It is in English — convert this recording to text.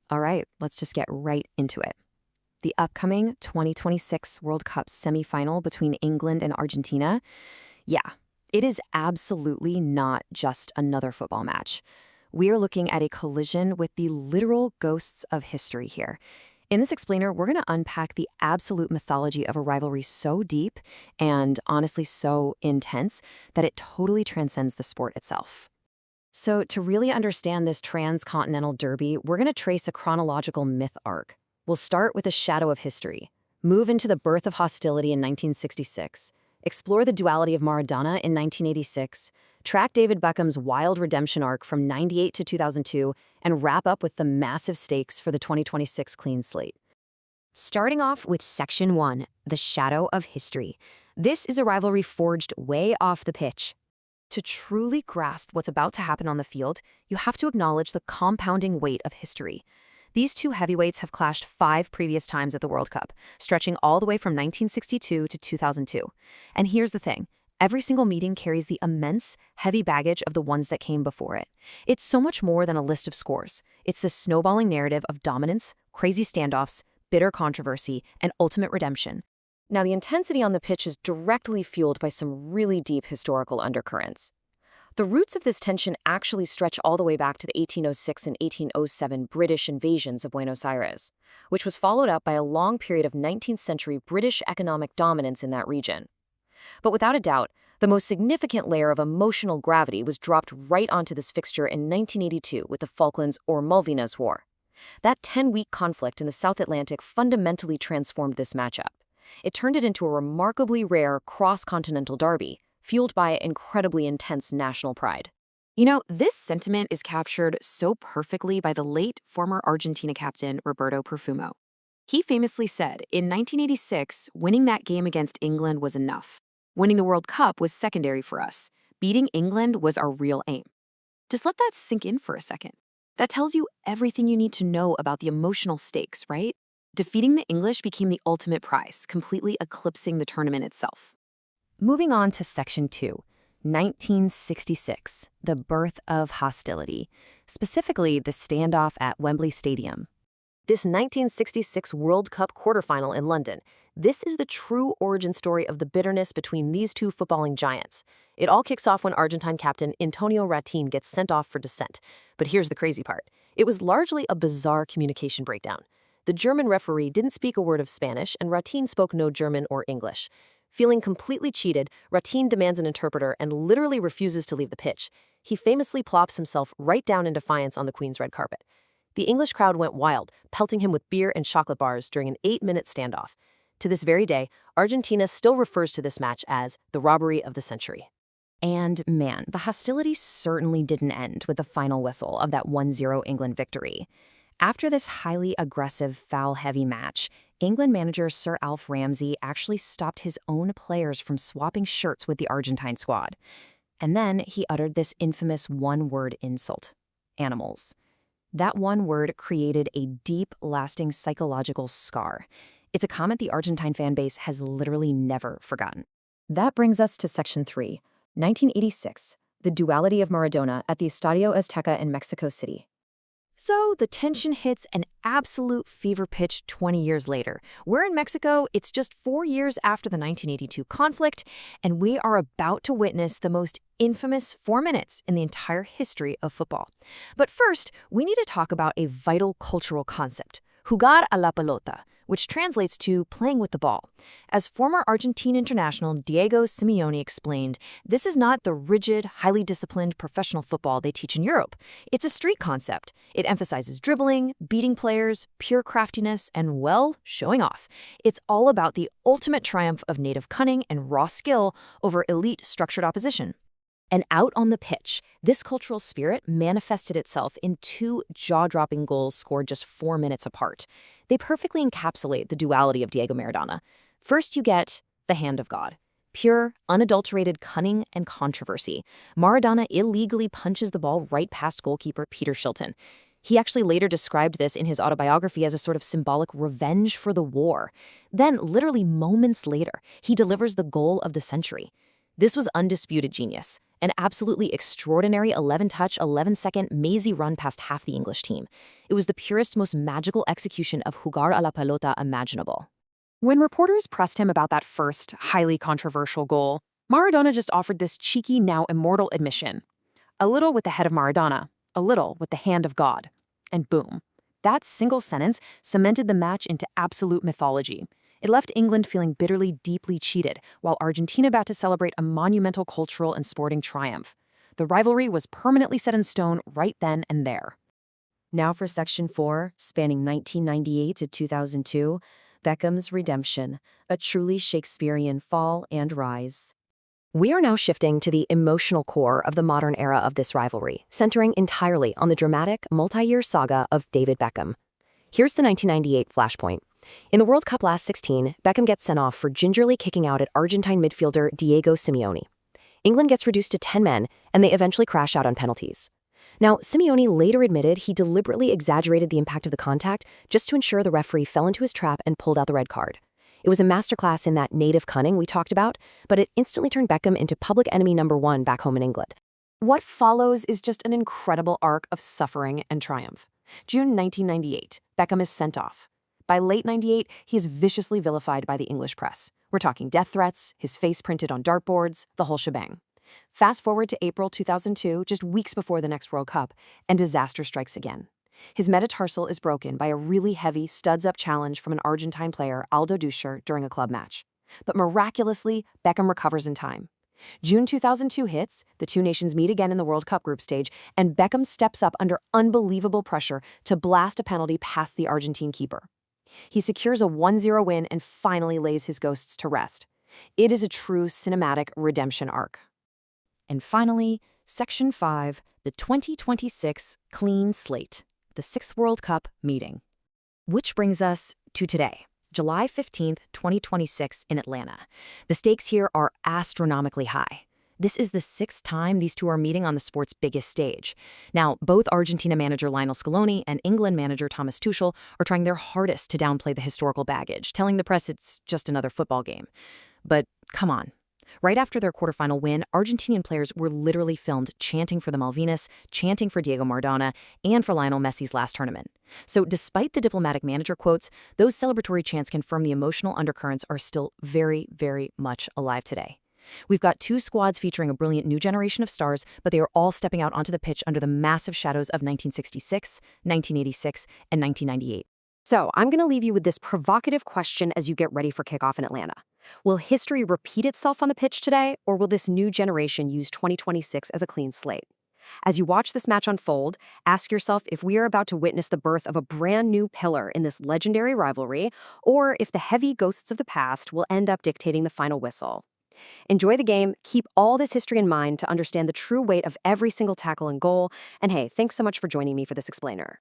All right, let's just get right into it. The upcoming 2026 World Cup semifinal between England and Argentina, yeah, it is absolutely not just another football match. We are looking at a collision with the literal ghosts of history here. In this explainer, we're going to unpack the absolute mythology of a rivalry so deep and honestly so intense that it totally transcends the sport itself. So, to really understand this transcontinental derby, we're going to trace a chronological myth arc. We'll start with the shadow of history, move into the birth of hostility in 1966, explore the duality of Maradona in 1986, track David Beckham's wild redemption arc from '98 to 2002, and wrap up with the massive stakes for the 2026 clean slate. Starting off with Section 1, the shadow of history. This is a rivalry forged way off the pitch. To truly grasp what's about to happen on the field, you have to acknowledge the compounding weight of history. These two heavyweights have clashed 5 previous times at the World Cup, stretching all the way from 1962 to 2002. And here's the thing. Every single meeting carries the immense, heavy baggage of the ones that came before it. It's so much more than a list of scores. It's the snowballing narrative of dominance, crazy standoffs, bitter controversy, and ultimate redemption. Now, the intensity on the pitch is directly fueled by some really deep historical undercurrents. The roots of this tension actually stretch all the way back to the 1806 and 1807 British invasions of Buenos Aires, which was followed up by a long period of 19th century British economic dominance in that region. But without a doubt, the most significant layer of emotional gravity was dropped right onto this fixture in 1982 with the Falklands or Malvinas War. That 10-week conflict in the South Atlantic fundamentally transformed this matchup. It turned it into a remarkably rare cross-continental derby, fueled by incredibly intense national pride. You know, this sentiment is captured so perfectly by the late former Argentina captain Roberto Perfumo. He famously said, in 1986, winning that game against England was enough. Winning the World Cup was secondary for us. Beating England was our real aim. Just let that sink in for a second. That tells you everything you need to know about the emotional stakes, right? Defeating the English became the ultimate prize, completely eclipsing the tournament itself. Moving on to Section 2, 1966, the birth of hostility, specifically the standoff at Wembley Stadium. This 1966 World Cup quarterfinal in London, this is the true origin story of the bitterness between these two footballing giants. It all kicks off when Argentine captain Antonio Ratin gets sent off for dissent. But here's the crazy part. It was largely a bizarre communication breakdown. The German referee didn't speak a word of Spanish, and Ratin spoke no German or English. Feeling completely cheated, Ratin demands an interpreter and literally refuses to leave the pitch. He famously plops himself right down in defiance on the Queen's red carpet. The English crowd went wild, pelting him with beer and chocolate bars during an 8-minute standoff. To this very day, Argentina still refers to this match as the robbery of the century. And man, the hostility certainly didn't end with the final whistle of that 1-0 England victory. After this highly aggressive, foul-heavy match, England manager Sir Alf Ramsey actually stopped his own players from swapping shirts with the Argentine squad. And then he uttered this infamous one-word insult: animals. That one word created a deep, lasting psychological scar. It's a comment the Argentine fan base has literally never forgotten. That brings us to Section 3, 1986, the duality of Maradona at the Estadio Azteca in Mexico City. So the tension hits an absolute fever pitch 20 years later. We're in Mexico, it's just 4 years after the 1982 conflict, and we are about to witness the most infamous 4 minutes in the entire history of football. But first, we need to talk about a vital cultural concept: jugar a la pelota, which translates to playing with the ball. As former Argentine international Diego Simeone explained, this is not the rigid, highly disciplined professional football they teach in Europe. It's a street concept. It emphasizes dribbling, beating players, pure craftiness, and, well, showing off. It's all about the ultimate triumph of native cunning and raw skill over elite structured opposition. And out on the pitch, this cultural spirit manifested itself in 2 jaw-dropping goals scored just 4 minutes apart. They perfectly encapsulate the duality of Diego Maradona. First, you get the hand of God. Pure, unadulterated cunning and controversy. Maradona illegally punches the ball right past goalkeeper Peter Shilton. He actually later described this in his autobiography as a sort of symbolic revenge for the war. Then, literally moments later, he delivers the goal of the century. This was undisputed genius, an absolutely extraordinary 11-touch, 11-second mazy run past half the English team. It was the purest, most magical execution of jugar a la pelota imaginable. When reporters pressed him about that first, highly controversial goal, Maradona just offered this cheeky, now immortal admission. A little with the head of Maradona, a little with the hand of God. And boom. That single sentence cemented the match into absolute mythology. It left England feeling bitterly, deeply cheated, while Argentina about to celebrate a monumental cultural and sporting triumph. The rivalry was permanently set in stone right then and there. Now for Section 4, spanning 1998 to 2002, Beckham's redemption, a truly Shakespearean fall and rise. We are now shifting to the emotional core of the modern era of this rivalry, centering entirely on the dramatic, multi-year saga of David Beckham. Here's the 1998 flashpoint. In the World Cup last 16, Beckham gets sent off for gingerly kicking out at Argentine midfielder Diego Simeone. England gets reduced to 10 men, and they eventually crash out on penalties. Now, Simeone later admitted he deliberately exaggerated the impact of the contact just to ensure the referee fell into his trap and pulled out the red card. It was a masterclass in that native cunning we talked about, but it instantly turned Beckham into public enemy number one back home in England. What follows is just an incredible arc of suffering and triumph. June 1998, Beckham is sent off. By late 98, he is viciously vilified by the English press. We're talking death threats, his face printed on dartboards, the whole shebang. Fast forward to April 2002, just weeks before the next World Cup, and disaster strikes again. His metatarsal is broken by a really heavy studs-up challenge from an Argentine player, Aldo Ducher, during a club match. But miraculously, Beckham recovers in time. June 2002 hits, the two nations meet again in the World Cup group stage, and Beckham steps up under unbelievable pressure to blast a penalty past the Argentine keeper. He secures a 1-0 win and finally lays his ghosts to rest. It is a true cinematic redemption arc. And finally, Section 5, the 2026 Clean Slate, the 6th World Cup meeting. Which brings us to today, July 15th, 2026 in Atlanta. The stakes here are astronomically high. This is the 6th time these two are meeting on the sport's biggest stage. Now, both Argentina manager Lionel Scaloni and England manager Thomas Tuchel are trying their hardest to downplay the historical baggage, telling the press it's just another football game. But come on. Right after their quarterfinal win, Argentinian players were literally filmed chanting for the Malvinas, chanting for Diego Maradona, and for Lionel Messi's last tournament. So despite the diplomatic manager quotes, those celebratory chants confirm the emotional undercurrents are still very, very much alive today. We've got two squads featuring a brilliant new generation of stars, but they are all stepping out onto the pitch under the massive shadows of 1966, 1986, and 1998. So I'm going to leave you with this provocative question as you get ready for kickoff in Atlanta. Will history repeat itself on the pitch today, or will this new generation use 2026 as a clean slate? As you watch this match unfold, ask yourself if we are about to witness the birth of a brand new pillar in this legendary rivalry, or if the heavy ghosts of the past will end up dictating the final whistle. Enjoy the game, keep all this history in mind to understand the true weight of every single tackle and goal, and hey, thanks so much for joining me for this explainer.